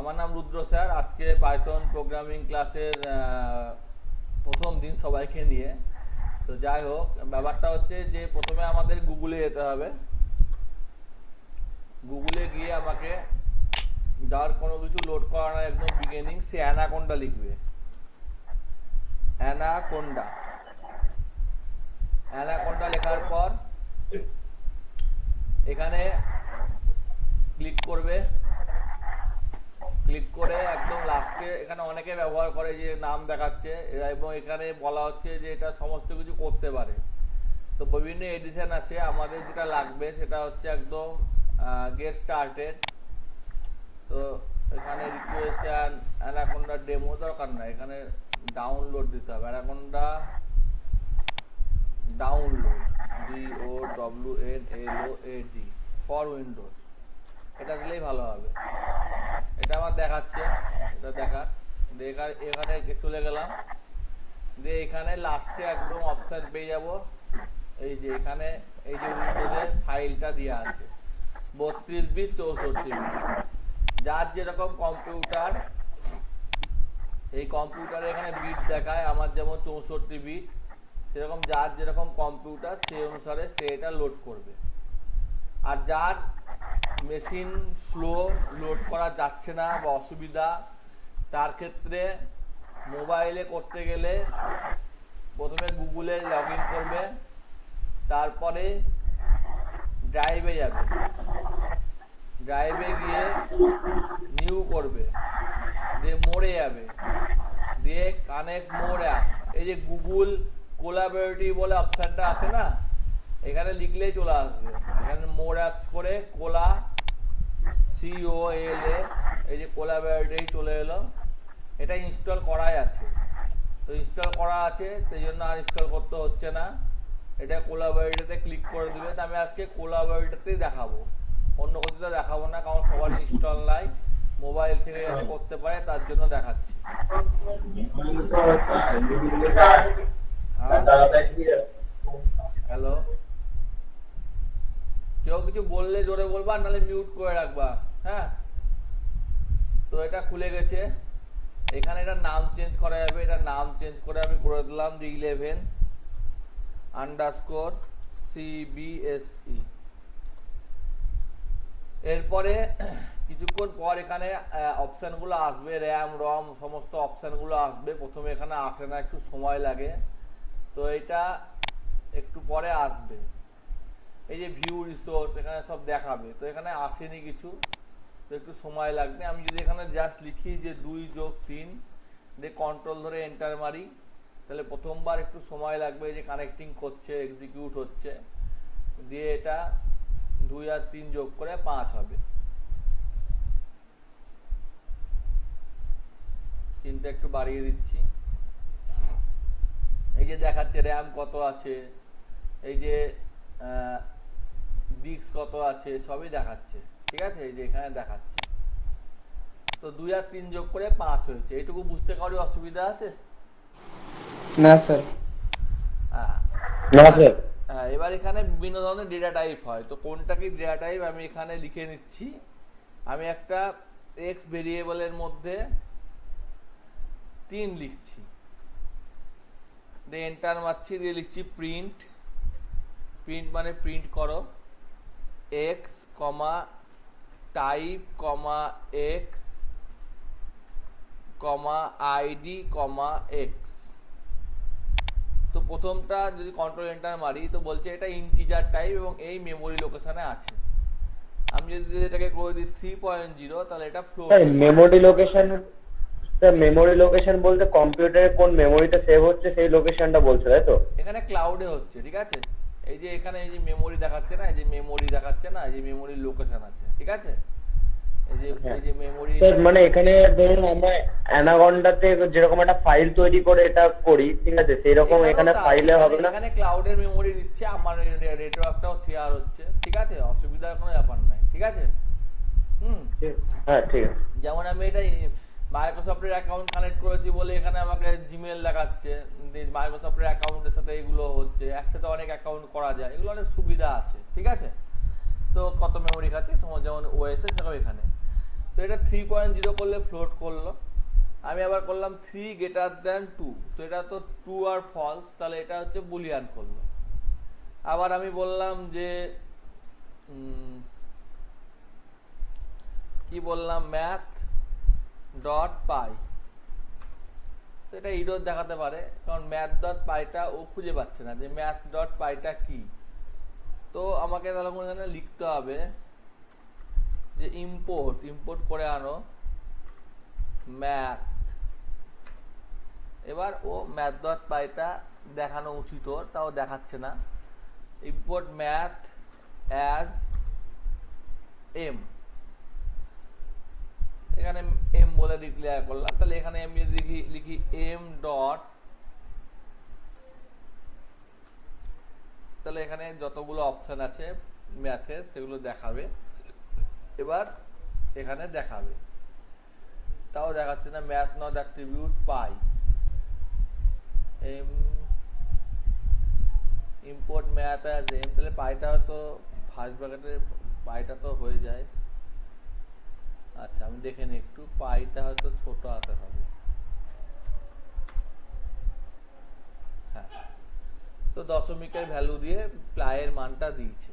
আমার নাম রুদ্র স্যার। আজকে পাইথন প্রোগ্রামিং ক্লাসের প্রথম দিন সবাইকে নিয়ে। তো যাই হোক, ব্যাপারটা হচ্ছে যে প্রথমে আমাদের গুগলে যেতে হবে। গুগলে গিয়ে আমাকে যার কোনো কিছু লোড করানোর একদম বিগিনিং, সে অ্যানাকোন্ডা লিখবে। অ্যানাকোন্ডা অ্যানাকোন্ডা লেখার পর এখানে ক্লিক করবে। ক্লিক করে একদম লাস্টে এখানে অনেকে ব্যবহার করে যে নাম দেখাচ্ছে এবং এখানে বলা হচ্ছে যে এটা সমস্ত কিছু করতে পারে। তো বিভিন্ন এডিশন আছে, আমাদের যেটা লাগবে সেটা হচ্ছে একদম গেট স্টার্টেড। তো এখানে রিকোয়েস্ট অ্যানাকোন্ডা ডেমো দরকার না, এখানে ডাউনলোড দিতে হবে। Anaconda download, DOWNLOAD for Windows, এটা দিলেই ভালো হবে। এটা আমার দেখাচ্ছে, এটা দেখা এখানে চলে গেলাম। দিয়ে এখানে লাস্টে একদম অপশান পেয়ে যাব, এই যে এখানে এই যে উইন্ডোজের ফাইলটা দেওয়া আছে 32 বিট 64 বিট। যার যেরকম কম্পিউটার, এই কম্পিউটারে এখানে বিট দেখায়, আমার যেমন 64 বিট, সেরকম যার যেরকম কম্পিউটার সেই অনুসারে সে এটা লোড করবে। আর যার মেশিন স্লো, লোড করা যাচ্ছে না বা অসুবিধা, তার ক্ষেত্রে মোবাইলে করতে গেলে প্রথমে গুগলে লগ ইন করবে, তারপরে ড্রাইভে যাবে, ড্রাইভে গিয়ে নিউ করবে, দিয়ে মোড়ে যাবে, দিয়ে কানেক্ট মোর অ্যাপ। এই যে গুগল কোলাবোরেটিভ বলে অপশানটা আছে না, এখানে লিখলেই চলে আসবে। এখানে মোর অ্যাপস করে কোলা COLA, এই যে কোলাবোরেটিভ চলে এলো। এটা ইনস্টল করাই আছে, তো ইনস্টল করা আছে সেই জন্য আর ইনস্টল করতে হচ্ছে না। এটা কোলাবোরেটিভে ক্লিক করে দিবে। তো আমি আজকে কোলাবোরেটিভতেই দেখাবো, অন্য কিছুতে দেখাবো না, কারণ সবার ইনস্টল নাই, মোবাইল থেকে যাতে করতে পারে তার জন্য দেখাচ্ছি। হ্যালো, কেউ কিছু বললে জোরে বলবা, নাহলে মিউট করে রাখবা। হ্যাঁ, তো এটা খুলে গেছে। এখানে এটা নাম চেঞ্জ করা যাবে, এটা নাম চেঞ্জ করে আমি করে দিলাম যে 11_CBSE। এরপরে কিছুক্ষণ পর এখানে অপশানগুলো আসবে, র্যাম রম সমস্ত অপশানগুলো আসবে। প্রথমে এখানে আসে না, একটু সময় লাগে, তো এটা একটু পরে আসবে। এই যে ভিউ রিসোর্স এখানে সব দেখাবে, তো এখানে আসেনি কিছু, তো একটু সময় লাগবে। আমি যদি এখানে জাস্ট লিখি যে 2+3 দিয়ে কন্ট্রোল ধরে এন্টার মারি, তাহলে প্রথমবার একটু সময় লাগবে, এই যে কানেক্টিং করছে, এক্সিকিউট হচ্ছে, দিয়ে এটা 2 আর 3 যোগ করে 5 হবে। 3টা একটু বাড়িয়ে দিচ্ছি। এই যে দেখাচ্ছে র্যাম কত আছে, এই যে ডিস্ক কত আছে, সবই দেখাচ্ছে। ঠিক আছে, এই যে এখানে দেখাচ্ছে। তো 2 আর 3 যোগ করে 5 হয়েছে। এইটুকু বুঝতে কারো অসুবিধা আছে? না স্যার। হ্যাঁ, না এবার স্যার। হ্যাঁ, এবার এখানে বিভিন্ন ধরনের ডেটা টাইপ হয়, তো কোনটা কি ডেটা টাইপ আমি এখানে লিখে নিচ্ছি। আমি একটা এক্স ভেরিয়েবলের মধ্যে 3 লিখছি, দিয়ে এন্টার মারছি, দিয়ে লিখছি প্রিন্ট। প্রিন্ট মানে প্রিন্ট করো এক্স কমা টাইপ কমা এক্স কমা আইডি কমা এক্স। তো প্রথমটা যদি কন্ট্রোল এন্টার মারি, তো বলছে এটা ইন্টিজার টাইপ এবং এই মেমোরি লোকেশনে আছে। আমি যদি এটাকে করে দিই 3.0, তাহলে এটা ফ্লোট স্যার হয়ে যাবে। Memory location, sir memory location বলতে কম্পিউটারে কোন মেমোরিতে সেভ হচ্ছে সেই লোকেশনটা বলছে, তাই তো? এখানে ক্লাউডে হচ্ছে, ঠিক আছে। এই যে এখানে এই যে মেমোরি দেখাচ্ছে না, এই যে মেমোরি দেখাচ্ছে না, এই যে মেমোরির লোকেশন আছে, ঠিক আছে। এই যে হ্যাঁ এই যে মেমোরি স্যার, এখানে মানে এখানে ধরুন আমরা অ্যানাকন্ডাতে যেরকম একটা ফাইল তৈরি করে এটা করি, ঠিক আছে, সেই রকম এখানেও এখানে তাই, ফাইলে এখানে হবে না? এখানে ক্লাউডের মেমোরি দিচ্ছে, আমার নেটওয়ার্কটাও শেয়ার হচ্ছে, ঠিক আছে, অসুবিধার কোনো ব্যাপার নাই, ঠিক আছে। হুম, হ্যাঁ ঠিক আছে। যেমন আমি এটা মাইক্রোসফটের অ্যাকাউন্ট কানেক্ট করেছি বলে এখানে আমাকে জিমেল দেখাচ্ছে, মাইক্রোসফটের অ্যাকাউন্টের সাথে এগুলো হচ্ছে, একসাথে অনেক অ্যাকাউন্ট করা যায়, এগুলো অনেক সুবিধা আছে, ঠিক আছে। তো কত মেমোরি খাচ্ছে যেমন ওএসএ সেরকম এখানে। তো এটা 3.0 করলে ফ্লোট করলো, আমি আবার করলাম 3 গ্রেটার দ্যান 2, তো এটা তো ট্রু আর ফলস, তাহলে এটা হচ্ছে বুলিয়ান করলো। আবার আমি বললাম যে কি বললাম, ম্যাথ ডট পাই, তো এটা ইরর দেখাতে পারে, কারণ ম্যাথ ডট পাইটা ও খুঁজে পাচ্ছে না যে ম্যাথ ডট পাইটা কি। তো আমাকে তাহলে এখানে লিখতে হবে যে ইম্পোর্ট করে আনো ম্যাথ। এবার ও ম্যাথ ডট পাইটা দেখানো উচিত ওর, তাও দেখাচ্ছে না। ইম্পোর্ট ম্যাথ অ্যাজ এম, এখানে এম বলে ডিক্লেয়ার করলাম। তাহলে এখানে আমি যদি লিখি এম ডট, তাহলে এখানে যতগুলো অপশন আছে ম্যাথের সেগুলো দেখাবে। এবার এখানে দেখাবে, তাও দেখাচ্ছে না, math not attribute pi, M import math as M, তাহলে পাইটা হয়তো ফার্স্ট ব্র্যাকেটের পাইটা তো হয়ে যায়। আচ্ছা আমি দেখে নিই একটু, পাইটা হয়তো ছোট হাতে হবে, হ্যাঁ। তো দশমিকের ভ্যালু দিয়ে পায়ের মানটা দিয়েছে।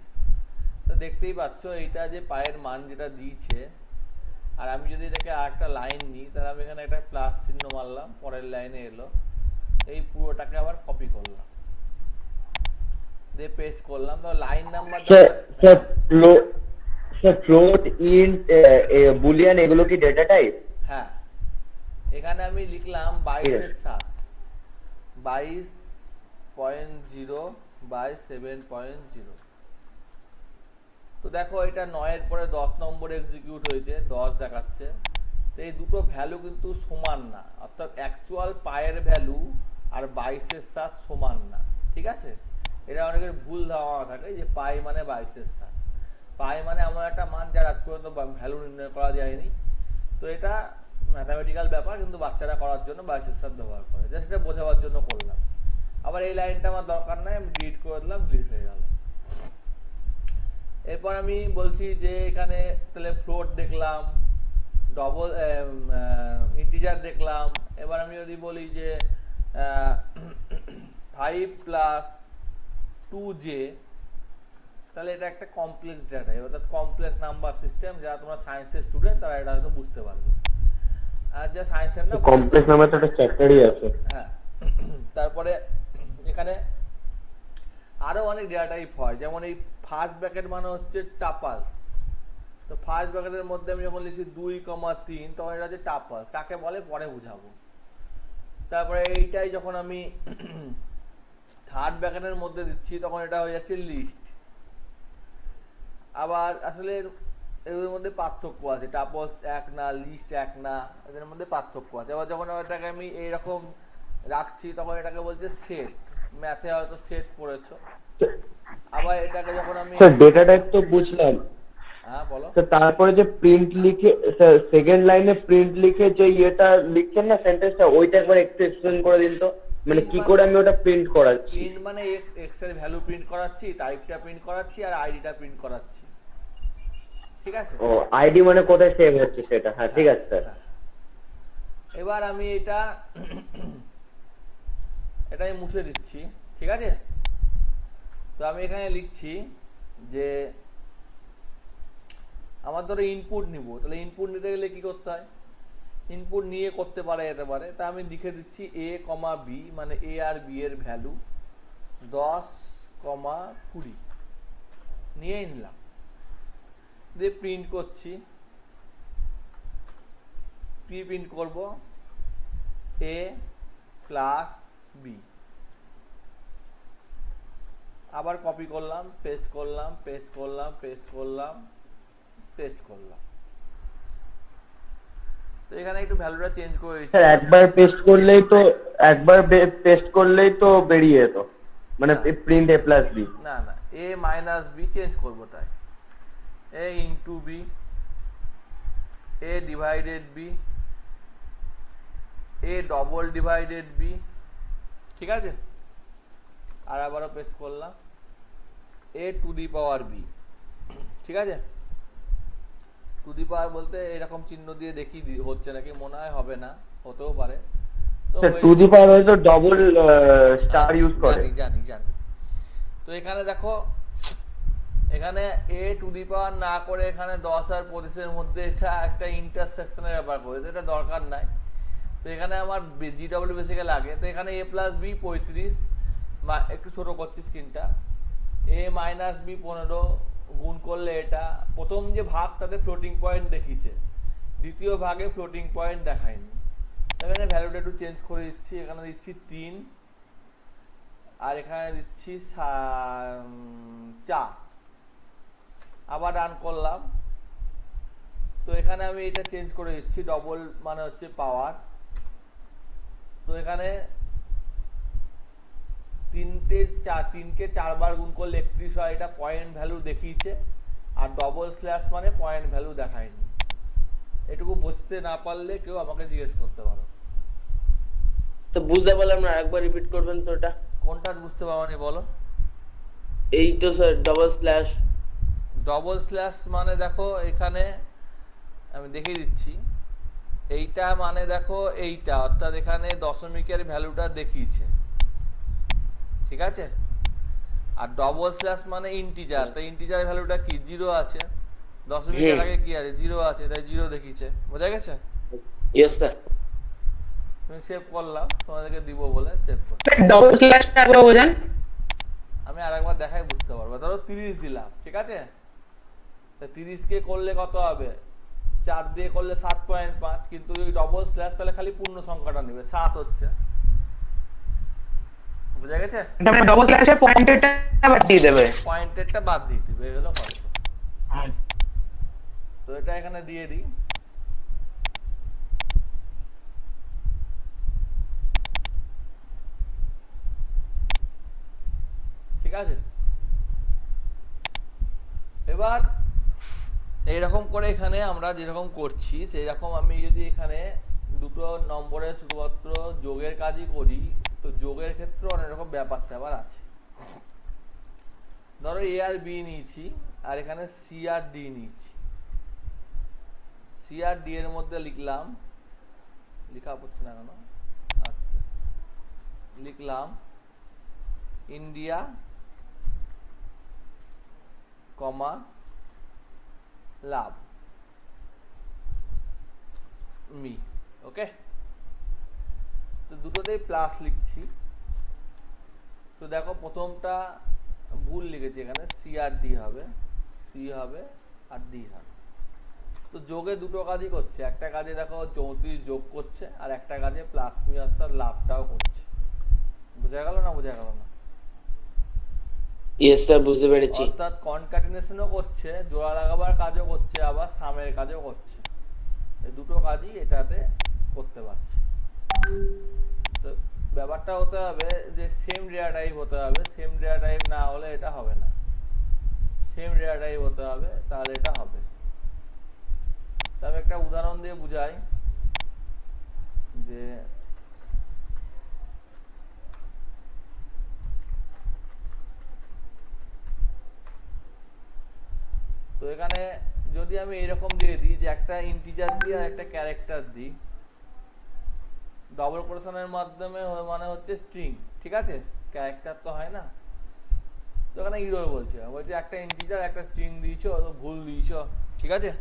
তো দেখতেই পাচ্ছ এইটা যে পায়ের মান যেটা দিয়েছে, আর আমি যদি এটাকে আরেকটা লাইন নিই, তাহলে আমি এখানে একটা প্লাস চিহ্ন মারলাম, পরের লাইনে এলো, এই পুরোটাকে আবার কপি করলাম, দিয়ে পেস্ট করলাম। তো line number float int Boolean এগুলো কি ডেটা টাইপ? হ্যাঁ, এখানে আমি লিখলাম 22/7, 22.0 বাই 7.0। তো দেখো এটা 9-এর পরে 10 নম্বর এক্সিকিউট হয়েছে, 10 দেখাচ্ছে। তো এই দুটো ভ্যালু কিন্তু সমান না, অর্থাৎ অ্যাকচুয়াল পায়ের ভ্যালু আর 22/7 সমান না, ঠিক আছে। এটা অনেকের ভুল ধারণা থাকে যে পাই মানে 22/7, পাই মানে এমন একটা মান যার আজ পর্যন্ত ভ্যালু নির্ণয় করা যায়নি। তো এটা ম্যাথামেটিক্যাল ব্যাপার, কিন্তু বাচ্চারা করার জন্য 22/7 ব্যবহার করে, জাস্ট এটা বোঝাবার জন্য করলাম। আবার এই লাইনটা আমার দরকার নাই, আমি ডিলিট করে দিলাম, ডিলিট হয়ে গেল। এরপর আমি বলছি যে এখানে তাহলে ফ্লোট দেখলাম, ডবল ইন্টিজার দেখলাম। এবার আমি যদি বলি যে 5 + 2j, তাহলে এটা একটা কমপ্লেক্স ডেটা, অর্থাৎ কমপ্লেক্স নাম্বার সিস্টেম। যারা তোমরা সায়েন্সের স্টুডেন্ট তারা এটা হয়তো বুঝতে পারবে, আর যা সায়েন্সের না, কমপ্লেক্স নাম্বার তো একটা চ্যাপ্টারই আছে। হ্যাঁ। তারপরে এখানে আরো অনেক ডেটা টাইপ হয়, যেমন এই ফার্স্ট ব্র্যাকেট মানে হচ্ছে টাপলস। তো ফার্স্ট ব্র্যাকেটের মধ্যে আমি যখন লিখছি 2, 3, তখন এটা হচ্ছে টাপলস, কাকে বলে পরে বুঝাবো। তারপরে এইটাই যখন আমি থার্ড ব্র্যাকেটের মধ্যে দিচ্ছি, তখন এটা হয়ে যাচ্ছে লিস্ট। আবার আসলে এদের মধ্যে পার্থক্য আছে, টাপলস এক না, লিস্ট এক না, এদের মধ্যে পার্থক্য আছে। আবার যখন এটাকে আমি এইরকম রাখছি, তখন এটাকে বলছে সেট, ম্যাথে হয়তো সেট পড়েছো। আবার এটাকে যখন আমি ডেটা টাইপ তো বুঝলাম, হ্যাঁ বলো। তো তারপরে যে প্রিন্ট লিখে, সেকেন্ড লাইনে প্রিন্ট লিখে যে ইয়েটা লিখছেন না সেন্টেন্সটা, ওইটা একবার একটু এক্সপ্লেন করে দিন তো, মানে কি করে আমি ওটা প্রিন্ট করাচ্ছি? প্রিন্ট মানে এক্স এর ভ্যালু প্রিন্ট করাচ্ছি, তারিখটা প্রিন্ট করাচ্ছি, আর আইডিটা প্রিন্ট করাচ্ছি, ঠিক আছে। ও আইডি মানে কোথায় সেভ হচ্ছে সেটা, হ্যাঁ ঠিক আছে স্যার। এবার আমি এটাই মুছে দিচ্ছি, ঠিক আছে। তো আমি এখানে লিখছি যে আমার ধরো ইনপুট নিব, তাহলে ইনপুট নিতে গেলে কি করতে হয়, ইনপুট নিয়ে করতে পারে যেতে পারে। তা আমি লিখে দিচ্ছি a, b, মানে a আর b এর ভ্যালু 10, 20 নিয়ে নিলাম, দিয়ে প্রিন্ট করছি। প্রিন্ট করব a + b, আবার কপি করলাম, পেস্ট করলাম, পেস্ট করলাম, পেস্ট করলাম, পেস্ট করলাম। তো এখানে একটু ভ্যালুটা চেঞ্জ করে দিচ্ছি। স্যার একবার পেস্ট করলেই তো বেরিয়ে যেত, মানে প্রিন্ট a + b। না না, a - b চেঞ্জ করব, তাই a * b, a / b, a / b, ঠিক আছে। আর আবারও পেস্ট করলাম a to the power b, ঠিক আছে, to টু দি পাওয়ার বলতে এরকম চিহ্ন দিয়ে দেখি হচ্ছে নাকি, মনে হয় হবে না, হতেও পারে। তো টু দি পাওয়ার হয়তো ডবল স্টার ইউজ করে। জানি জানি জানি। তো এখানে দেখো, এখানে এ টু দি পাওয়ার না করে এখানে 10 আর 25 মধ্যে এটা একটা ইন্টারসেকশনের ব্যাপার করেছে, এটা দরকার নাই। তো এখানে আমার জিডব্লিউ বেসিকে লাগে, তো এখানে এ প্লাস বি 35, একটু ছোট করছি স্ক্রিনটা, এ মাইনাস বি 15 গুণ করলে এটা প্রথম যে ভাগ তাতে ফ্লোটিং পয়েন্ট দেখিয়েছে, দ্বিতীয় ভাগে ফ্লোটিং পয়েন্ট দেখায়নি। এখানে ভ্যালুটা একটু চেঞ্জ করে দিচ্ছি, এখানে দিচ্ছি 3 আর এখানে দিচ্ছি 4, আবার রান করলাম। তো এখানে আমি এটা চেঞ্জ করে দিচ্ছি, ডবল মানে হচ্ছে পাওয়ার। তো এখানে 3কে 4 বার গুণ করলে 31 হয়, এটা পয়েন্ট ভ্যালু দেখিয়েছে। আর ডবল স্ল্যাশ মানে পয়েন্ট ভ্যালু দেখায়নি। এটুকু বুঝতে না পারলে কেউ আমাকে জিজ্ঞেস করতে পারো। তো বুঝতে পারলাম না, একবার রিপিট করবেন তো এটা। কোনটা বুঝতে পারোনি বলো? এই তো sir double slash. Double slash মানে দেখো এখানে আমি দেখিয়ে দিচ্ছি, এইটা মানে দেখো এইটা, অর্থাৎ এখানে দশমিকের ভ্যালুটা দেখিয়েছে, ঠিক আছে। আর ডবল স্ল্যাশ মানে ইন্টিজার, তাই ইন্টিজারের ভ্যালুটা কি 0 আছে, দশমিকের আগে কি আছে 0 আছে, তাই 0 দেখিয়েছে। বোঝা গেছে? Yes sir. তুমি সেভ করলাম, তোমাদেরকে দিব বলে সেভ করলাম। ডবল স্ল্যাশটা একবার বোঝান। আমি আরেকবার দেখাই বুঝতে পারবো। ধরো 30 দিলাম, ঠিক আছে, তা 30 কে করলে কত হবে, 4 দিয়ে করলে 7.5, কিন্তু ওই ডবল স্ল্যাশ তাহলে খালি পূর্ণ সংখ্যাটা নেবে, 7 হচ্ছে। বুঝা গেছে? এটা মানে ডবল স্ল্যাশে পয়েন্টেরটা বাদ দিয়ে দেবে। পয়েন্টেরটা বাদ দিয়ে দিবে, এই হলো কথা। তো এটা এখানে দিয়ে দিই। ঠিক আছে, এবার এইরকম করে এখানে আমরা যেরকম করছি সেই রকম আমি যদি এখানে দুটো নম্বরে শুধুমাত্র যোগের কাজই করি, তো যোগের ক্ষেত্রে অনেক রকম ব্যাপার স্যাপার আছে। ধরো এ আর বি নিয়েছি, আর এখানে সি আর ডি নিয়েছি। সি আর ডি এর মধ্যে লিখলাম, লেখা পড়ছে না কেন, আচ্ছা, লিখলাম ইন্ডিয়া কমা লাভ মি, ওকে। তো দুটোতেই প্লাস লিখছি। তো দেখো প্রথমটা ভুল লিখেছি, এখানে সি আর ডি হবে, সি হবে আর ডি হবে। তো যোগে দুটো কাজই করছে, একটা কাজে দেখো 34 যোগ করছে, আর একটা কাজে প্লাস মি অর্থাৎ লাভটাও করছে। বোঝা গেল না? বোঝা গেল না? ইয়েস স্যার, বুঝতে পেরেছি। অর্থাৎ কনক্যাটিনেশনও করছে, জোড়া লাগাবার কাজও করছে, আবার সামের কাজও করছে। এই দুটো কাজই এটাতে করতে পারছে। তো ব্যাপারটা হতে হবে যে সেম ডেটা টাইপ হতে হবে, সেম ডেটা টাইপ না হলে এটা হবে না, সেম ডেটা টাইপ হতে হবে, তাহলে এটা হবে। তবে একটা উদাহরণ দিয়ে বুঝাই, যে তো এখানে যদি আমি এরকম দিয়ে দিই যে একটা ইন্টিজার দিই আর একটা ক্যারেক্টার দিই, ডবল কোটেশনের মাধ্যমে মানে হচ্ছে স্ট্রিং, ঠিক আছে, ক্যারেক্টার তো হয় না। তো এখানে ইরর বলছে একটা ইন্টিজার একটা স্ট্রিং দিয়েছো, তো ভুল দিয়েছো, ঠিক আছে।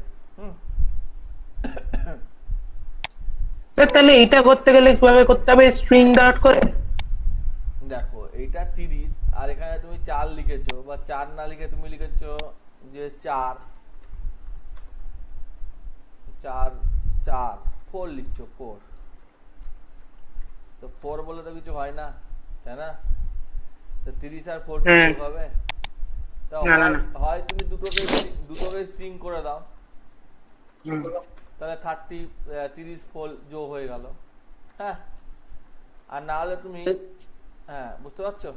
তাহলে এটা করতে গেলে কিভাবে করতে হবে, স্ট্রিং ডট করে? দেখো এইটা 30, আর এখানে তুমি 4 লিখেছো, বা 4 না লিখে তুমি লিখেছো যে 4 4 4 4 লিখছো 4, তো 4 বলে তো কিছু হয় না, তাই না? তো 30 আর 4 কি যোগ হবে? তো হয় তুমি দুটোকে স্ট্রিং করে দাও, তাহলে 30 4 যোগ হয়ে গেল, হ্যাঁ। আর না হলে তুমি, হ্যাঁ বুঝতে পারছো?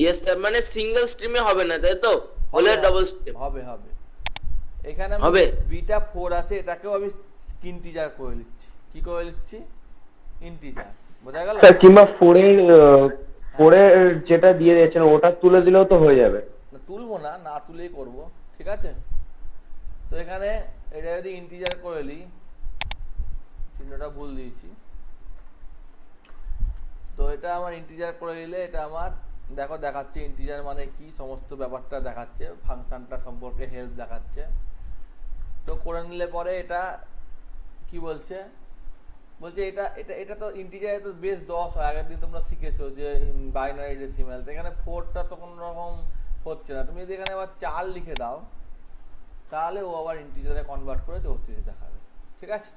ইয়েস স্যার, মানে সিঙ্গেল স্ট্রিমে হবে না, তাই তো? হলে ডাবল স্ট্রিম হবে। হবে এখানে হবে। বিটা 4 আছে, এটাকেও আমি ইন্টিজার করে নিচ্ছি। কি করে নিচ্ছি? ইন্টিজার। বোঝা গেল? কিংবা 4 এর যেটা দিয়ে দিয়েছেন ওটা তুলে দিলেও তো হয়ে যাবে। তুলবো না, না তুলেই করব, ঠিক আছে। তো এখানে এটা যদি ইন্টিজার করে নিই, চিহ্নটা ভুল দিয়েছি, তো এটা আমার ইন্টিজার করে নিলে এটা আমার দেখো দেখাচ্ছে ইন্টিজার মানে কি, সমস্ত ব্যাপারটা দেখাচ্ছে, ফাংশনটা সম্পর্কে হেল্প দেখাচ্ছে। তো করে নিলে পরে এটা কি বলছে, বলছে এটা এটা এটা তো ইন্টিজারে তো বেস 10 হয়, আগের দিন তোমরা শিখেছো যে বাইনারি ডেসিমাল, তো এখানে 4টা তো কোনো রকম হচ্ছে না। তুমি যদি এখানে আবার 4 লিখে দাও তাহলে ও আবার ইন্টিজারে কনভার্ট করে 34 দেখাবে। ঠিক আছে,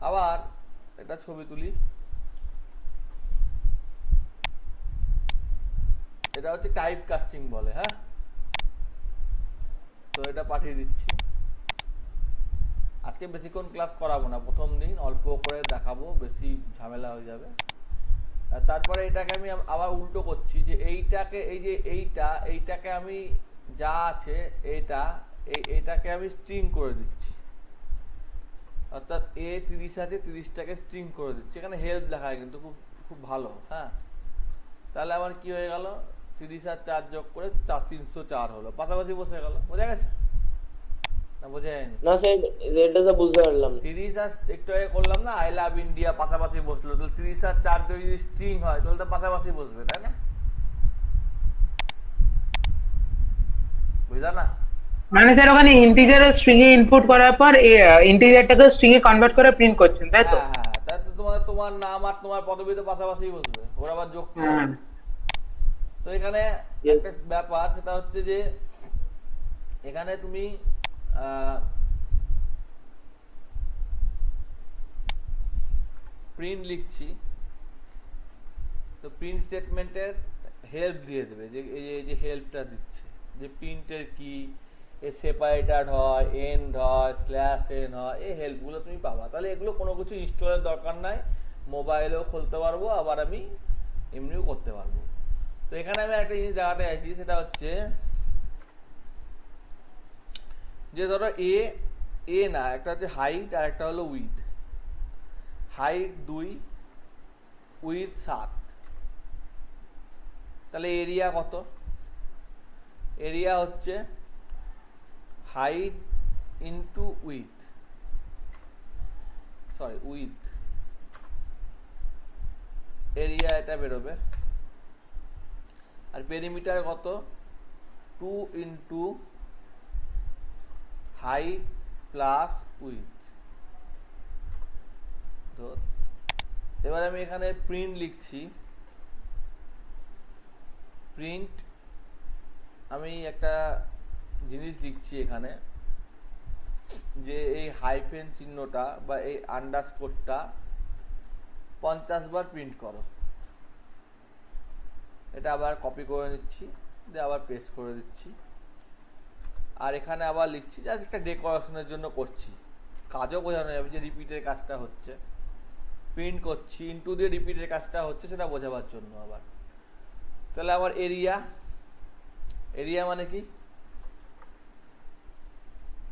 আবার এটা ছবি তুলি, এটা হচ্ছে টাইপ কাস্টিং বলে। হ্যাঁ, তো এটা পাঠিয়ে দিচ্ছি। আজকে বেশিক্ষণ ক্লাস করাবো না, প্রথম দিন অল্প করে দেখাবো, বেশি ঝামেলা হয়ে যাবে। আর তারপরে এটাকে আমি আবার উল্টো করছি, যে এইটাকে এই যে এইটাকে আমি যা আছে এইটাকে আমি স্ট্রিং করে দিচ্ছি, অর্থাৎ এ 30 আছে, 30টাকে স্ট্রিং করে দিচ্ছি। এখানে হেল্প দেখায় কিন্তু খুব খুব ভালো। হ্যাঁ, তাহলে আমার কি হয়ে গেল, 30 আর 4 যোগ করে 304 হলো, পাশাপাশি বসে গেল। বোঝা গেছে না বোঝা যায়নি? না স্যার, এটা তো বুঝতে পারলাম না। 30 আর একটু আগে করলাম না, আই লাভ ইন্ডিয়া পাশাপাশি বসলো, তাহলে 30 আর 4 যদি স্ট্রিং হয় তাহলে তো পাশাপাশি বসবে, তাই না? বুঝলা না? মানে স্যার ওখানে ইন্টিজার স্ট্রিং এ ইনপুট করার পর ইন্টিজারটাকে স্ট্রিং এ কনভার্ট করে প্রিন্ট করছেন, তাই তো? হ্যাঁ হ্যাঁ, তাই তো তোমার নাম আর তোমার পদবি তো পাশাপাশি বসবে, ওরা আবার যোগ করে। হ্যাঁ। তো এখানে একটা ব্যাপার, সেটা হচ্ছে যে এখানে তুমি প্রিন্ট লিখছি, তো প্রিন্ট স্টেটমেন্টের হেল্প দিয়ে দেবে, যে এই যে হেল্পটা দিচ্ছে, যে প্রিন্টের কি সেপারেটেড হয়, এন্ড হয়, স্ল্যাশ এন হয়, এই হেল্পগুলো তুমি পাবা। তাহলে এগুলো কোনো কিছু ইনস্টলের দরকার নাই, মোবাইলেও খুলতে পারবো, আবার আমি এমনিও করতে পারবো। তো এখানে আমি একটা জিনিস দেখাতে চাইছি, সেটা হচ্ছে যে ধরো এ না, একটা হচ্ছে হাইট আর একটা হলো উইথ। হাইট 2, উইথ 7, তাহলে এরিয়া কত? এরিয়া হচ্ছে height into with, sorry with, area এটা বেরোবে। আর পেরিমিটার কত? 2 ইন্টু হাইট প্লাস উইথ। এবার আমি এখানে প্রিন্ট লিখছি, প্রিন্ট আমি একটা জিনিস লিখছি এখানে, যে এই হাইফেন চিহ্নটা বা এই আন্ডারস্কোরটা 50 বার প্রিন্ট করো। এটা আবার কপি করে নিচ্ছি, দিয়ে আবার পেস্ট করে দিচ্ছি। আর এখানে আবার লিখছি, জাস্ট একটা ডেকোরেশনের জন্য করছি, কাজও বোঝানো যাবে যে রিপিটের কাজটা হচ্ছে। প্রিন্ট করছি, ইনটু দিয়ে রিপিটের কাজটা হচ্ছে, সেটা বোঝাবার জন্য আবার। তাহলে আমার এরিয়া মানে কি?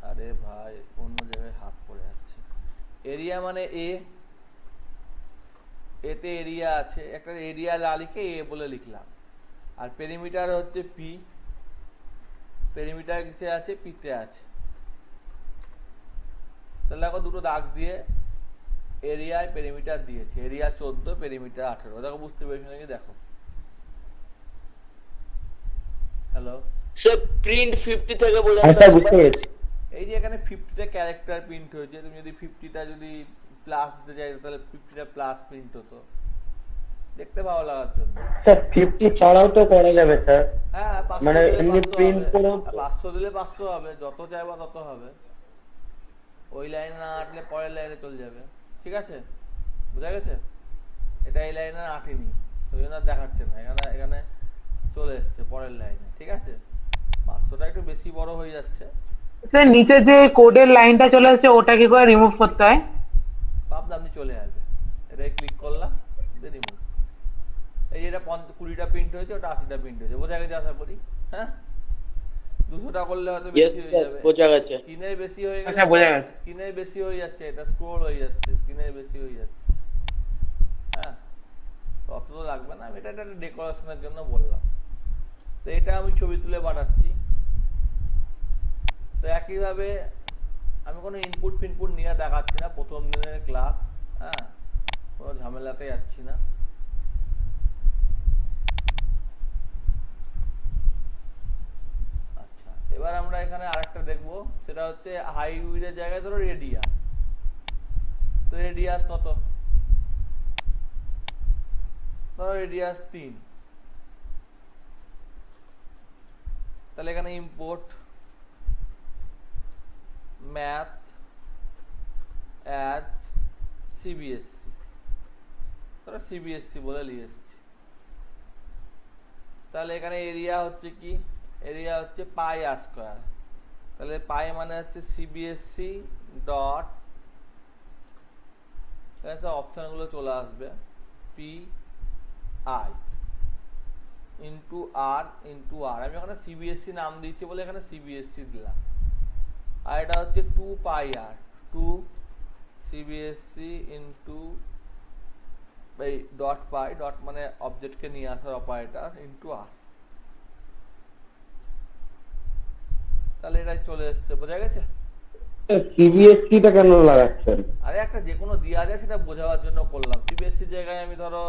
আরে ভাই অন্য জায়গায় হাত পড়ে যাচ্ছে। এরিয়া মানে এতে এরিয়া আছে, একটা এরিয়া না লিখে এ বলে লিখলাম। আর পেরিমিটার হচ্ছে পি, পেরিমিটার কিসে আছে? পিতে আছে। তাহলে এখন দুটো দাগ দিয়ে এরিয়ায় পেরিমিটার দিয়েছে, এরিয়া 14, পেরিমিটার 18। দেখো বুঝতে পেরেছো নাকি? দেখো, হ্যালো স্যার প্রিন্ট 50 থেকে বোঝানো আচ্ছা, বুঝতে পেরেছি। এই যে এখানে 50টা ক্যারেক্টার প্রিন্ট হয়েছে, তুমি যদি 50টা যদি প্লাস দিতে চাই তাহলে 50টা প্লাস প্রিন্ট হতো, দেখতে ভালো লাগার জন্য। স্যার 50 ছাড়াও তো করা যাবে স্যার, হ্যাঁ, 500 মানে দিলে এমনি 500 প্রিন্ট হবে, করেও 500 দিলে 500 হবে, যত চাইবা তত হবে। ওই লাইনে না আটলে পরের লাইনে চলে যাবে। ঠিক আছে, বোঝা গেছে? এটা এই লাইনে আটেনি, ওই জন্য আর দেখাচ্ছে না, এখানে চলে এসছে পরের লাইনে। ঠিক আছে, 500টা একটু বেশি বড় হয়ে যাচ্ছে। স্যার নিচে যে কোডের লাইনটা চলে আসছে ওটা কি করে রিমুভ করতে হয়? ভাবলাম আপনি চলে আসবে, এটাই ক্লিক করলাম, দিয়ে রিমুভ। এই যে এটা 20টা প্রিন্ট হয়েছে, ওটা 80টা প্রিন্ট হয়েছে। বোঝা গেছে আশা করি? হ্যাঁ, 200টা করলে হয়তো বেশি হয়ে যাবে। বোঝা গেছে। স্ক্রিনে বেশি হয়ে গেলে, আচ্ছা, বোঝা গেছে। স্ক্রিনে বেশি হয়ে যাচ্ছে, এটা স্ক্রোল হয়ে যাচ্ছে, স্ক্রিনে বেশি হয়ে যাচ্ছে। হ্যাঁ, অত তো লাগবে না, আমি এটা একটা ডেকোরেশনের জন্য বললাম। তো এটা আমি ছবি তুলে পাঠাচ্ছি। তো একইভাবে আমি কোনো ইনপুট ফিনপুট নিয়ে দেখাচ্ছি না, প্রথম দিনের ক্লাস, হ্যাঁ, কোনো ঝামেলাতে যাচ্ছি না। আচ্ছা, এবার আমরা এখানে আরেকটা দেখবো, সেটা হচ্ছে হাইউইডের জায়গায় ধরো রেডিয়াস। তো রেডিয়াস কত? ধরো রেডিয়াস 3। তাহলে এখানে ইম্পোর্ট ম্যাথ অ্যাজ সিবিএসসি, ধরো সিবিএসসি বলে নিয়ে এসছি। তাহলে এখানে এরিয়া হচ্ছে কি? এরিয়া হচ্ছে পাই আর স্কোয়ার। তাহলে পাই মানে হচ্ছে সিবিএসসি ডট, এখানে সব অপশানগুলো চলে আসবে, pi into r into r. আমি ওখানে সিবিএসসি নাম দিয়েছি বলে এখানে সিবিএসসি দিলাম। আর এটা হচ্ছে 2 পাই আর, 2 সিবিএসসি ইন্টু এই ডট পাই, ডট মানে অবজেক্টকে নিয়ে আসার অপারেটর, ইন্টু আর। তাহলে এটা চলে এসছে, বোঝা গেছে? সিবিএসসি টা কেন লাগাচ্ছেন? আরে একটা যে কোনো দেওয়া যায় সেটা বোঝাবার জন্য করলাম। সিবিএসসি জায়গায় আমি ধরো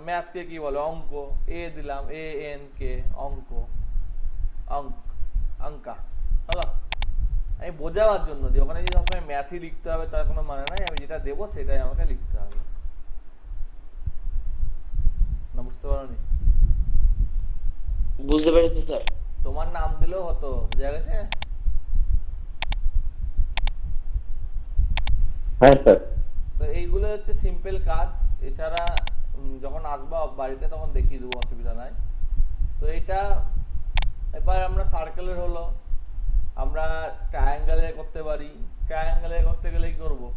ম্যাথকে কি বলে, অঙ্ক, এ দিলাম, এ এন কে, অঙ্ক, অঙ্ক, অঙ্কা, হলো। আমি বোঝাবার জন্য যে ওখানে যদি সবসময় ম্যাথই লিখতে হবে তার কোনো মানে নাই, আমি যেটা দেবো সেটাই আমাকে লিখতে হবে। না বুঝতে পারোনি? বুঝতে পেরেছি স্যার। তোমার নাম দিলেও হতো, বোঝা গেছে? হ্যাঁ স্যার। তো এইগুলো হচ্ছে সিম্পল কাজ। এছাড়া যখন আসবা বাড়িতে তখন দেখিয়ে দেবো, অসুবিধা নাই। তো এটা এবার আমরা সার্কেলের হলো, আমরা ট্রায়াঙ্গেলে করতে পারি। ট্রায়াঙ্গেলে করতে গেলে কি করবো?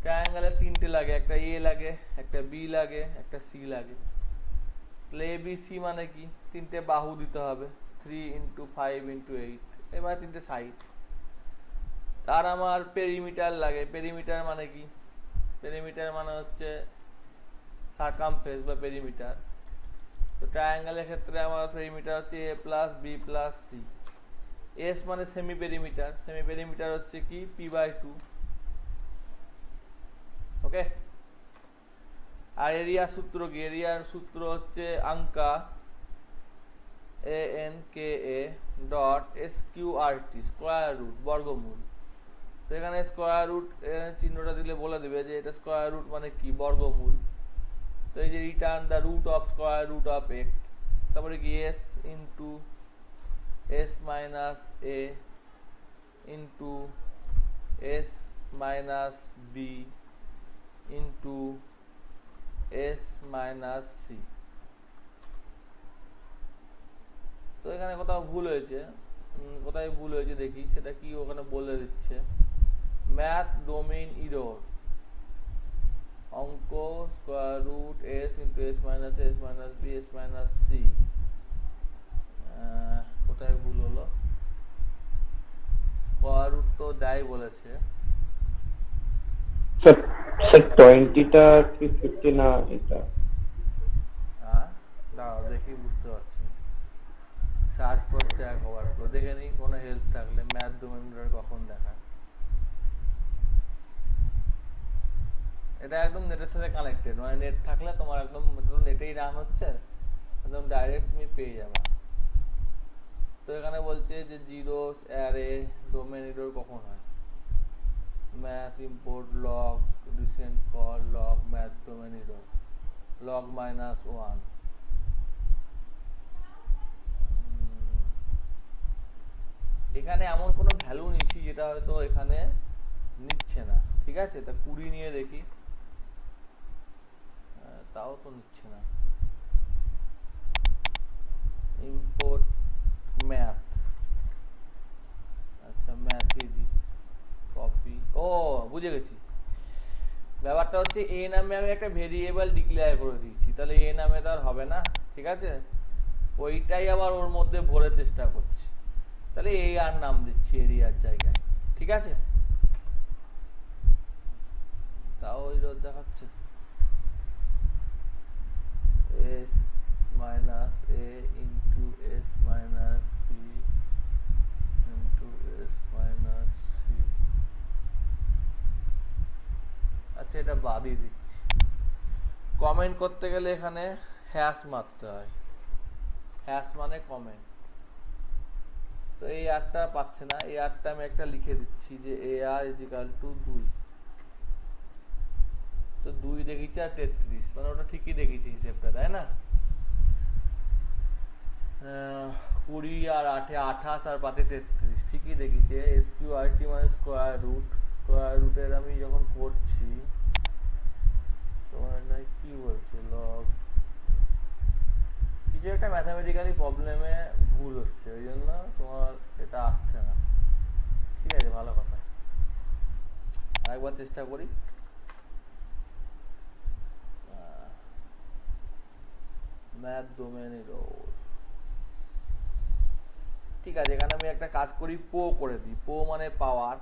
ট্রায়াঙ্গেলে 3টে লাগে, একটা এ লাগে, একটা বি লাগে, একটা সি লাগে। তাহলে এ বি সি মানে কি? 3টে বাহু দিতে হবে, 3 ইন্টু 5 ইন্টু 8, এবার 3টে সাইড। আর আমার পেরিমিটার লাগে। পেরিমিটার মানে কি? পেরিমিটার মানে হচ্ছে সার্কামফেরেন্স বা পেরিমিটার। তো ট্রায়াঙ্গেলের ক্ষেত্রে আমার পেরিমিটার হচ্ছে a plus b plus c. S মানে সেমি পেরিমিটার। সেমি পেরিমিটার হচ্ছে কি? পি/2। ওকে। আর এরিয়ার সূত্র কি? এরিয়ার সূত্র হচ্ছে আঙ্কা, a n k a dot s q r t, square root, বর্গমূল। তো এখানে স্কোয়ার রুট চিহ্নটা দিলে বলে দেবে যে এটা স্কোয়ার রুট মানে কি? বর্গমূল। তো এই যে return the root of square root of x, তারপরে কি s into S minus a into S minus b into S minus c. তো এখানে কোথাও ভুল হয়েছে, কোথায় ভুল হয়েছে দেখি, সেটা কি ওখানে বলে দিচ্ছে। ম্যাথ ডোমেইন ইরর, অঙ্ক square root S into S minus B S minus C. কোথায় ভুল হলো? স্কোয়ার রুট তো যাই বলেছে। স্যার স্যার 20টা কি 50 না এটা? হ্যাঁ, দাঁড়াও দেখি, বুঝতে পারছি। সার্চ করতে একবার করে দেখে নিই, কোনো হেল্প থাকলে। ম্যাথ ডোমেইন ইরর কখন দেখায়? এটা একদম নেটের সাথে কানেক্টেড, মানে নেট থাকলে তোমার একদম নেটেই রান হচ্ছে, একদম ডাইরেক্ট তুমি পেয়ে যাবে। তো এখানে বলছে যে জিরোস অ্যারে ডোমেন এরর কখন হয়? Math import log recent call log math domain error log -1। এখানে এমন কোনো ভ্যালু নিচ্ছি যেটা হয়তো এখানে নিচ্ছে না, ঠিক আছে? তা 20 নিয়ে দেখি, তাও তো নিচ্ছে না। ইম্পোর্ট ম্যাথ, আচ্ছা ম্যাথই দিই, কপি। ও বুঝে গেছি, ব্যাপারটা হচ্ছে এ নামে আমি একটা ভেরিয়েবল ডিক্লেয়ার করে দিয়েছি, তাহলে এ নামে তার হবে না, ঠিক আছে? ওইটাই আবার ওর মধ্যে ভরে চেষ্টা করছি, তাহলে এ আর নাম দিচ্ছি এরিয়ার জায়গায়, ঠিক আছে? তাও ওই রোধ দেখাচ্ছে s minus a into S minus b into S minus এটা বাদই দিচ্ছি। কমেন্ট করতে গেলে এখানে হ্যাশ মারতে হয়, হ্যাশ মানে কমেন্ট। তো এই আরটা পাচ্ছে না, এই আরটা আমি একটা লিখে দিচ্ছি যে AR = 2। তো 2 দেখিছি আর 33, মানে ওটা ঠিকই দেখিছি হিসেবটা, তাই না? 20 আর 8 28 আর 5 33, ঠিকই দেখিছে। SQRT মানে স্কোয়ার রুট, স্কোয়ার রুটের আমি যখন করছি তোমার না কি বলছে লগ, কিছু একটা ম্যাথামেটিক্যালি প্রবলেমে ভুল হচ্ছে, ওই জন্য তোমার এটা আসছে না। ঠিক আছে, ভালো কথা। আরেকবার চেষ্টা করি। ম্যাথ ডোমেন এরর, ঠিক আছে। এখানে আমি একটা কাজ করি, পো করে দিই। পো মানে পাওয়ার,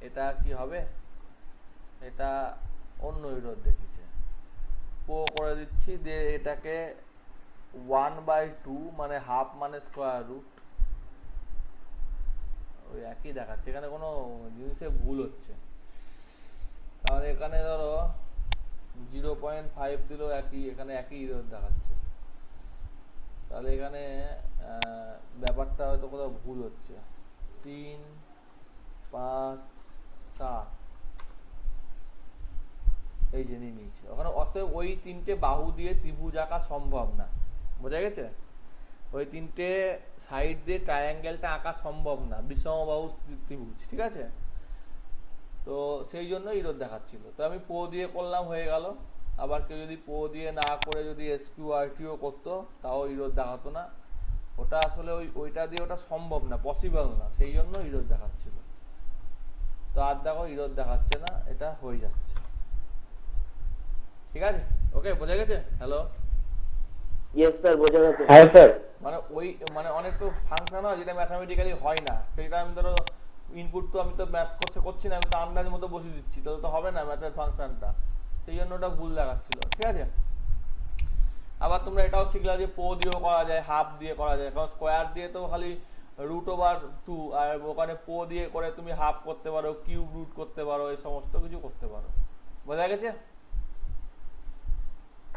এটা কি হবে, এটা অন্য এরর দেখিছে। পো করে দিচ্ছি, যে এটাকে 1/2 মানে হাফ মানে স্কোয়ার রুট, ওই একই দেখাচ্ছে। এখানে কোনো জিনিসে ভুল হচ্ছে, কারণ এখানে ধরো 0.5 দিলেও একই, এখানে একই এরর দেখাচ্ছে। তাহলে এখানে ব্যাপারটা হয়তো কোথাও ভুল হচ্ছে। 3, 5, 7 এই যে নিয়ে নিয়েছে ওখানে। অতএব ওই 3টে বাহু দিয়ে ত্রিভুজ আঁকা সম্ভব না, বোঝা গেছে? ওই 3টে সাইড দিয়ে ট্রায়াঙ্গেলটা আঁকা সম্ভব না, বিষমবাহু ত্রিভুজ, ঠিক আছে? তো সেই জন্য এরর দেখাচ্ছিল। তো আমি পো দিয়ে করলাম, হয়ে গেল। আবার কেউ যদি পো দিয়ে না করে যদি SQRTও করতো, তাও এরর দেখাতো না। ওটা আসলে ওইটা দিয়ে ওটা সম্ভব না, পসিবল না, সেই জন্য এরর দেখাচ্ছিল। তো আর দেখো এরর দেখাচ্ছে না, এটা হয়ে যাচ্ছে। ঠিক আছে, ওকে, বোঝা গেছে? হ্যালো? ইয়েস স্যার, বোঝা গেছে। হ্যাঁ স্যার। মানে মানে অনেক তো ফাংশন হয় যেটা ম্যাথামেটিক্যালি হয় না, সেটা আমি ধরো ইনপুট তো আমি তো ম্যাথ কোর্সে করছি না, আমি তো আন্দাজ মতো বসিয়ে দিচ্ছি, তাহলে তো হবে না ম্যাথের ফাংশনটা, সেই জন্য ওটা ভুল দেখাচ্ছিল। ঠিক আছে, আবার তোমরা এটাও শিখলা যে পো দিয়েও করা যায়, হাফ দিয়ে করা যায়, কারণ স্কোয়ার দিয়ে তো খালি √2, আর ওখানে পো দিয়ে করে তুমি হাফ করতে পারো, কিউব রুট করতে পারো, এই সমস্ত কিছু করতে পারো। বোঝা গেছে?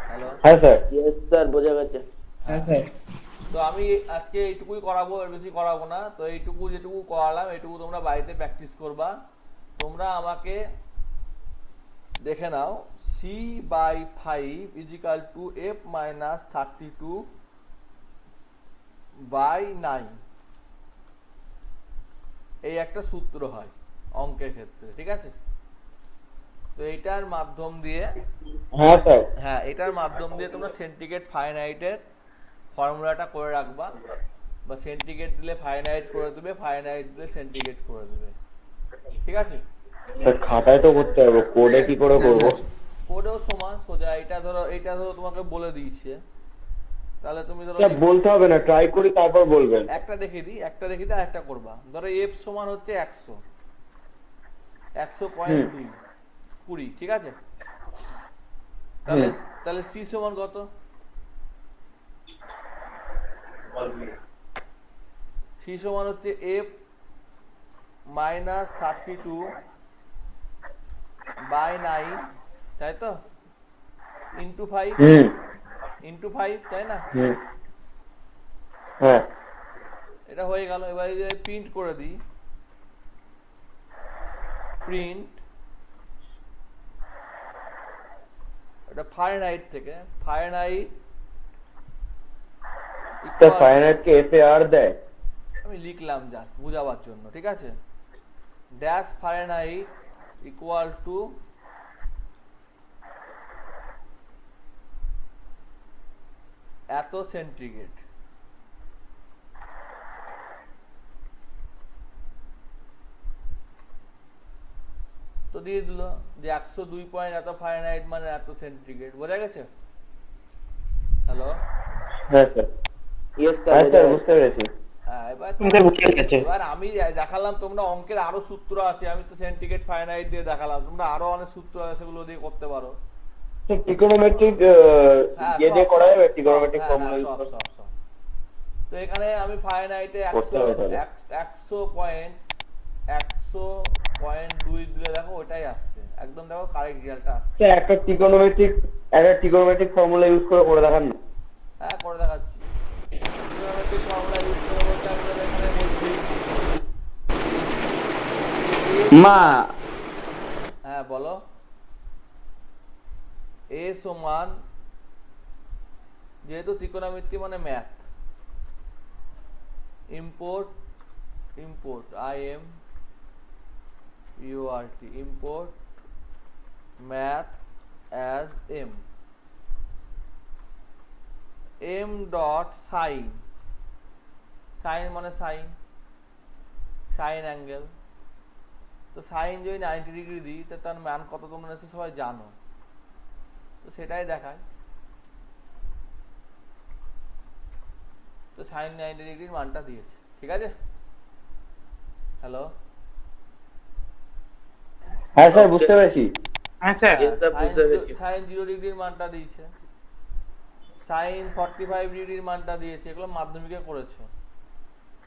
হ্যালো? হ্যাঁ স্যার। ইয়েস স্যার, বোঝা গেছে। হ্যাঁ স্যার। তো আমি আজকে এইটুকুই করাবো, এর বেশি করাবো না। তো এইটুকু যেটুকু করালাম এইটুকু তোমরা বাড়িতে প্র্যাকটিস করবা। তোমরা আমাকে দেখে নাও, C/5 = F - 32/9, এই একটা সূত্র হয় অঙ্কের ক্ষেত্রে, ঠিক আছে? তো এইটার মাধ্যম দিয়ে, হ্যাঁ স্যার। হ্যাঁ, এটার মাধ্যম দিয়ে তোমরা সেন্টিগ্রেড ফারেনহাইটের ফর্মুলাটা করে রাখবা, বা সেন্টিগ্রেড দিলে ফারেনহাইট করে দেবে, ফারেনহাইট দিলে সেন্টিগ্রেড করে দেবে। ঠিক আছে? স্যার খাতায় তো করতে হবে, কোডে কি করে করবো? কোডেও সমান সোজা। এইটা ধরো তোমাকে বলে দিয়েছে, তাহলে তুমি ধরো স্যার বলতে হবে না, ট্রাই করি তারপর বলবেন। একটা দেখিয়ে দিই, আর একটা করবা। ধরো F সমান হচ্ছে 100, 100.2 20, ঠিক আছে? তাহলে C সমান কত? C সমান হচ্ছে F - 32/9, তাই তো? ইন্টু 5, তাই না? হ্যাঁ। এটা হয়ে গেল। এবার যদি প্রিন্ট করে দিই, প্রিন্ট, এটা ফারেনহাইট থেকে, ফারেনহাইট স্যার ফারেনহাইট কে FAR দেয়? আমি লিখলাম জাস্ট বোঝাবার জন্য, ঠিক আছে? ড্যাশ ফারেনহাইট = এত সেন্টিগ্রেড। তো দিয়ে দিল যে 102 পয়েন্ট এত ফারেনহাইট মানে এত সেন্টিগ্রেড। বোঝা গেছে? হ্যালো? হ্যাঁ স্যার। ইয়েস হ্যাঁ স্যার, স্যার, বুঝতে পেরেছি। এবার আমি দেখালাম, তোমরা অঙ্কের আরো সূত্র আছে, আমি তো সেন্টিগ্রেড ফারেনহাইট দিয়ে দেখালাম, তোমরা আরো অনেক সূত্র আছে, সেগুলো দিয়ে করতে পারো। ট্রিগোনোমেট্রিক ইয়ে দিয়ে করা যাবে, ট্রিগোনোমেট্রিক ফর্মুলা ইউজ করে। সব। তো এখানে আমি ফারেনহাইটে করতে হবে তাহলে। 100.2 দিলে দেখো ওটা এটাই আসছে, একদম দেখো কারেক্ট রেজাল্টটা আসছে। স্যার একটা ট্রিগোনোমেট্রিক ফর্মুলা ইউজ করে দেখান না। হ্যাঁ করে দেখাচ্ছি। ট্রিগোনোমেট্রিক ফর্মুলা ইউজ করে বলতে আমি তোদের এখানে বলছি মা হ্যাঁ বলো। এ সমান, যেহেতু ত্রিকোণমিতি মানে math, import import math as M dot sine মানে সাইন অ্যাঙ্গেল। তো সাইন যদি 90 ডিগ্রি দিই তো তার মান কত তোমরা নিশ্চয়ই সবাই জানো, তো সেটাই দেখায়। তো সাইন 90 ডিগ্রির মানটা দিয়েছে, ঠিক আছে। হ্যালো, হ্যাঁ স্যার বুঝতে পেরেছি। হ্যাঁ স্যার। Yes, sir, বুঝতে পেরেছি। সাইন 0 ডিগ্রির মানটা দিয়েছে, সাইন 45 ডিগ্রির মানটা দিয়েছে, এগুলো মাধ্যমিকে করেছো।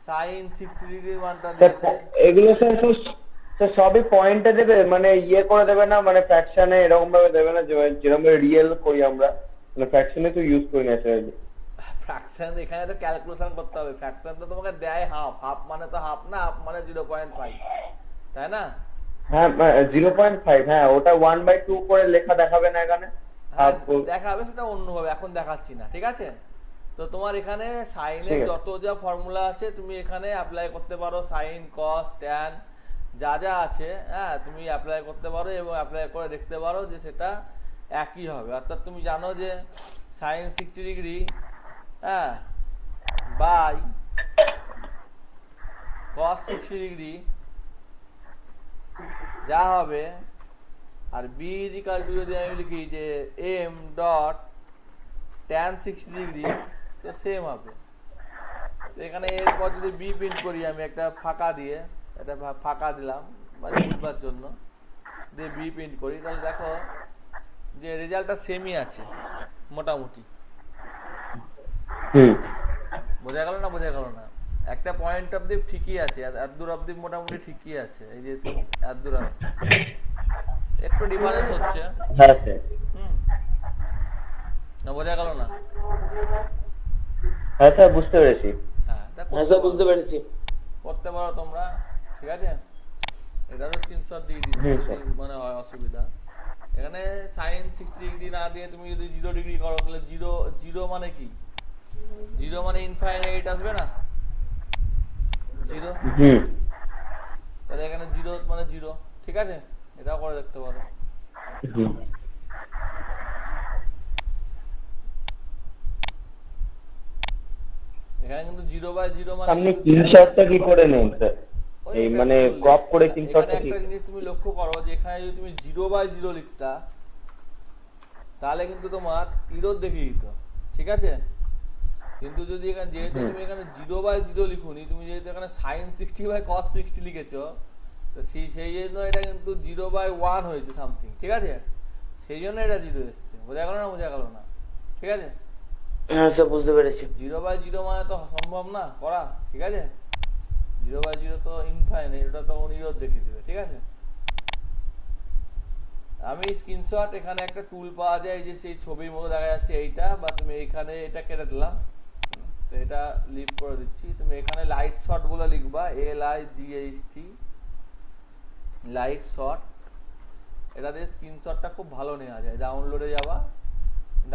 সাইন 60 ডিগ্রির মানটা স্যার দিয়েছে। এগুলো স্যার সবই পয়েন্টে দেবে, মানে ইয়ে করে দেবে না, মানে ফ্র্যাকশনে এরকম ভাবে দেবে না যেরকম রিয়েল করি আমরা, মানে ফ্র্যাকশনে তো ইউজ করি না স্যার। ফ্র্যাকশন এখানে তো ক্যালকুলেশন করতে হবে, ফ্র্যাকশন তো তোমাকে দেয় হাফ মানে তো হাফ না, হাফ মানে 0.5, তাই না? হ্যাঁ 0.5, হ্যাঁ ওটা 1/2 করে লেখা দেখাবে না এখানে? হ্যাঁ দেখাবে, সেটা অন্যভাবে এখন দেখাচ্ছি না, ঠিক আছে। তো তোমার এখানে সাইনের ঠিক আছে। যত যা ফর্মুলা আছে তুমি এখানে অ্যাপ্লাই করতে পারো, সাইন কস ট্যান যা যা আছে, হ্যাঁ তুমি অ্যাপ্লাই করতে পারো এবং অ্যাপ্লাই করে দেখতে পারো যে সেটা একই হবে। অর্থাৎ তুমি জানো যে সাইন 60 ডিগ্রি হ্যাঁ বাই কস 60 ডিগ্রি যা হবে, আর বি ইজিক্যাল টু যদি আমি লিখি যে এম ডট ট্যান 60 ডিগ্রি, তো সেম হবে। তো এখানে এরপর যদি বি প্রিন্ট করি আমি একটা ফাঁকা দিয়ে, একটা ফাঁকা দিলাম মানে বুঝবার জন্য, দিয়ে বি প্রিন্ট করি, তাহলে দেখো যে রেজাল্টটা সেমই আছে মোটামুটি। বোঝা গেল না? বোঝা গেল না? একটা পয়েন্ট অব্দি ঠিকই আছে, এত দূর অব্দি মোটামুটি ঠিকই আছে, এই যে এত দূর অব্দি একটু ডিফারেন্স হচ্ছে। হ্যাঁ স্যার। না বোঝা গেল না? হ্যাঁ স্যার বুঝতে পেরেছি। হ্যাঁ তা হ্যাঁ স্যার বুঝতে পেরেছি। করতে পারো তোমরা, ঠিক আছে। এটারও স্ক্রিনশট দিয়ে দিচ্ছি হুম, যদি স্যার। মনে হয় অসুবিধা। এখানে সাইন 60 ডিগ্রি না দিয়ে তুমি যদি 0 ডিগ্রি করো তাহলে জিরো মানে কি? জিরো মানে ইনফাইনাইট আসবে না? জিরো, তাহলে এখানে জিরো মানে জিরো, ঠিক আছে। এটাও করে দেখতে পারো। এখানে কিন্তু 0/0 মানে আপনি কিন্তু স্ক্রিনশটটা কি করে নেন স্যার? ওই এই এটা মানে ভুল ক্রপ লেখা। করে এখানে স্ক্রিনশটটা কি? একটা জিনিস তুমি লক্ষ্য করো যে এখানে যদি তুমি 0/0 লিখতা তাহলে কিন্তু তোমার ইরোর দেখে দিত, ঠিক আছে। কিন্তু যদি এখানে যেহেতু তুমি এখানে 0/0 লিখুনি, তুমি যেহেতু এখানে sin 60/cos 60 লিখেছো, তো সেই জন্য এটা কিন্তু 0/1 হয়েছে সামথিং, ঠিক আছে। সেই জন্য এটা 0 এসছে। বোঝা গেল না? বোঝা গেল না? ঠিক আছে। হ্যাঁ স্যার বুঝতে পেরেছি। 0/0 মানে তো সম্ভব না করা, ঠিক আছে। 0/0 তো ইনফাইনাইট, ওটা তো ইরোর দেখিয়ে দিবে, ঠিক আছে। আমি স্ক্রিনশট এখানে একটা টুল পাওয়া যায় যে সেই ছবির মতো দেখা যাচ্ছে এইটা, বা তুমি এখানে এটা কেটে দিলাম, তো এটা লিভ করে দিচ্ছি। তুমি এখানে লাইট শট বলে লিখবা, LIGHT লাইট শট। এটা দিয়ে স্ক্রিনশটটা খুব ভালো নেওয়া যায়। ডাউনলোডে যাবা,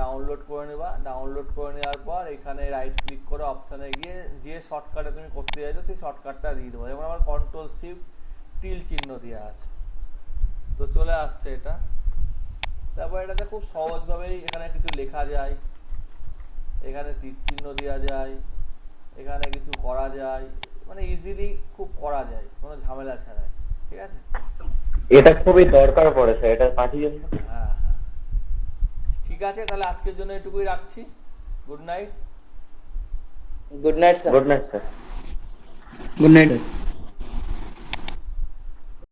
ডাউনলোড করে নেবা, ডাউনলোড করে নেওয়ার পর এখানে রাইট ক্লিক করে অপশানে গিয়ে যে শর্টকাটে তুমি করতে চাইছো সেই শর্টকাটটা দিয়ে দেবো। যেমন আমার কন্ট্রোল শিফট টিল চিহ্ন দেওয়া আছে, তো চলে আসছে এটা। তারপর এটাতে খুব সহজভাবেই এখানে কিছু লেখা যায়, এখানে তীর চিহ্ন দেওয়া যায়, এখানে কিছু করা যায়, মানে ইজিলি খুব করা যায় কোনো ঝামেলা ছাড়াই, ঠিক আছে। এটা খুবই দরকার পড়ে স্যার, এটা পাঠিয়ে দিন। হ্যাঁ হ্যাঁ ঠিক আছে, তাহলে আজকের জন্য এটুকুই রাখছি। Good night. Good night sir. Good night sir. Good night.